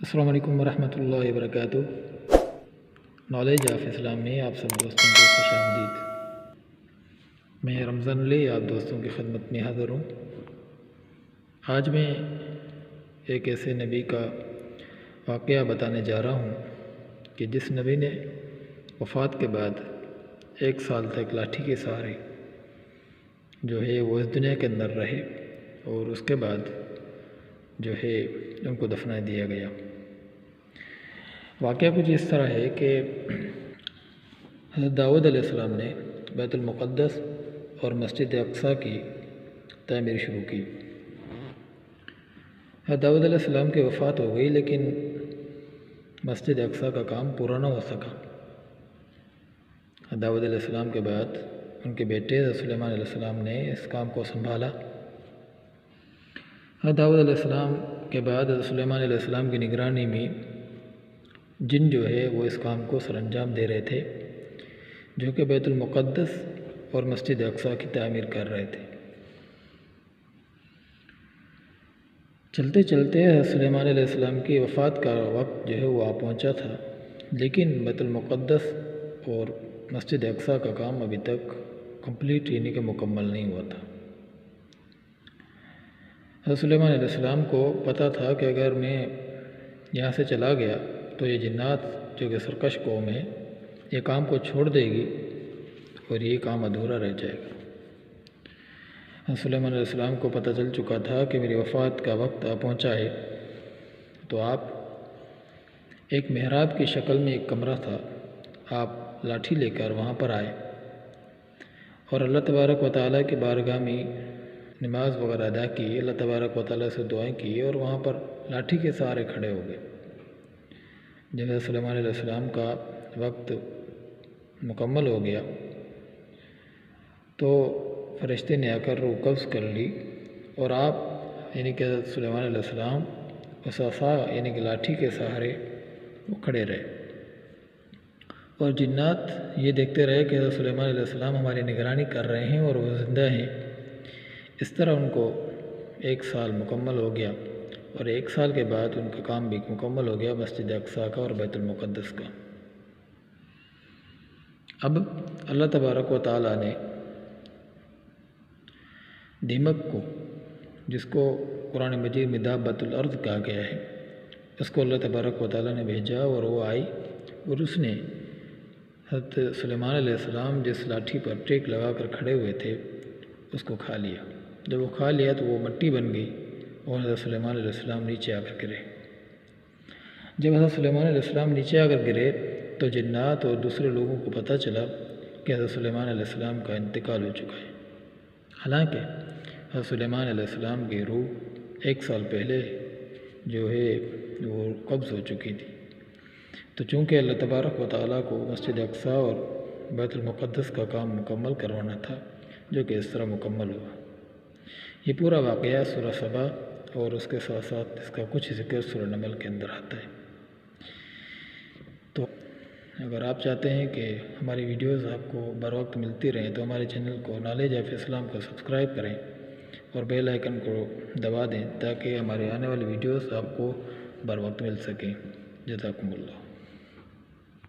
السلام علیکم ورحمۃ اللہ وبرکاتہ۔ نالج آف اسلام میں آپ سب دوستوں کو خوش آمدید۔ میں رمضان علی آپ دوستوں کی خدمت میں حاضر ہوں۔ آج میں ایک ایسے نبی کا واقعہ بتانے جا رہا ہوں کہ جس نبی نے وفات کے بعد 1 سال تک لاٹھی کے سہارے جو ہے وہ اس دنیا کے اندر رہے، اور اس کے بعد جو ہے ان کو دفنا دیا گیا۔ واقعہ کچھ اس طرح ہے کہ حضرت داؤد علیہ السلام نے بیت المقدس اور مسجد اقصیٰ کی تعمیر شروع کی۔ حضرت داؤد علیہ السلام کی وفات ہو گئی، لیکن مسجد اقصیٰ کا کام پورا نہ ہو سکا۔ حضرت داؤد علیہ السلام کے بعد ان کے بیٹے حضرت سلیمان علیہ السلام نے اس کام کو سنبھالا۔ حضرت داؤد علیہ السلام کے بعد حضرت سلیمان علیہ السلام کی نگرانی میں جن جو ہے وہ اس کام کو سر انجام دے رہے تھے، جو کہ بیت المقدس اور مسجد اقصیٰ کی تعمیر کر رہے تھے۔ چلتے چلتے حضرت سلیمان علیہ السلام کی وفات کا وقت جو ہے وہ آ پہنچا تھا، لیکن بیت المقدس اور مسجد اقصیٰ کا کام ابھی تک کمپلیٹ یعنی کہ مکمل نہیں ہوا تھا۔ حضرت سلیمان علیہ السلام کو پتہ تھا کہ اگر میں یہاں سے چلا گیا تو یہ جنات جو کہ سرکش قوم ہے یہ کام کو چھوڑ دے گی اور یہ کام ادھورا رہ جائے گا۔ حضرت سلیمان علیہ السلام کو پتہ چل چکا تھا کہ میری وفات کا وقت آ پہنچا ہے، تو آپ ایک محراب کی شکل میں ایک کمرہ تھا، آپ لاٹھی لے کر وہاں پر آئے اور اللہ تبارک و تعالیٰ کی بارگاہ میں نماز وغیرہ ادا کی، اللہ تبارک و تعالیٰ سے دعائیں کی اور وہاں پر لاٹھی کے سہارے کھڑے ہو گئے۔ جب حضرت سلیمان علیہ السلام کا وقت مکمل ہو گیا تو فرشتے نے آ کر روح قبض کر لی، اور آپ یعنی کہ حضرت سلیمان علیہ السلام اس عصا یعنی کہ لاٹھی کے سہارے وہ کھڑے رہے، اور جنات یہ دیکھتے رہے کہ حضرت سلیمان علیہ السلام ہماری نگرانی کر رہے ہیں اور وہ زندہ ہیں۔ اس طرح ان کو 1 سال مکمل ہو گیا، اور 1 سال کے بعد ان کا کام بھی مکمل ہو گیا مسجد اقصیٰ کا اور بیت المقدس کا۔ اب اللہ تبارک و تعالیٰ نے دیمک کو، جس کو قرآن مجید میں دابۃ الارض کہا گیا ہے، اس کو اللہ تبارک و تعالیٰ نے بھیجا، اور وہ آئی اور اس نے حضرت سلیمان علیہ السلام جس لاٹھی پر ٹیک لگا کر کھڑے ہوئے تھے اس کو کھا لیا۔ جب وہ کھا لیا تو وہ مٹی بن گئی اور حضرت سلیمان علیہ السلام نیچے آ کر گرے۔ جب حضرت سلیمان علیہ السلام نیچے آ کر گرے تو جنات اور دوسرے لوگوں کو پتہ چلا کہ حضرت سلیمان علیہ السلام کا انتقال ہو چکا ہے، حالانکہ حضرت سلیمان علیہ السلام کی روح 1 سال پہلے جو ہے وہ قبض ہو چکی تھی۔ تو چونکہ اللہ تبارک و تعالیٰ کو مسجد اقصیٰ اور بیت المقدس کا کام مکمل کروانا تھا، جو کہ اس طرح مکمل ہوا۔ یہ پورا واقعہ سورہ سبا اور اس کے ساتھ ساتھ اس کا کچھ ذکر سورہ نمل کے اندر آتا ہے۔ تو اگر آپ چاہتے ہیں کہ ہماری ویڈیوز آپ کو بر وقت ملتی رہیں تو ہمارے چینل کو نالج آف اسلام کو سبسکرائب کریں اور بیل آئیکن کو دبا دیں، تاکہ ہمارے آنے والی ویڈیوز آپ کو بر وقت مل سکیں۔ جزاکم اللہ۔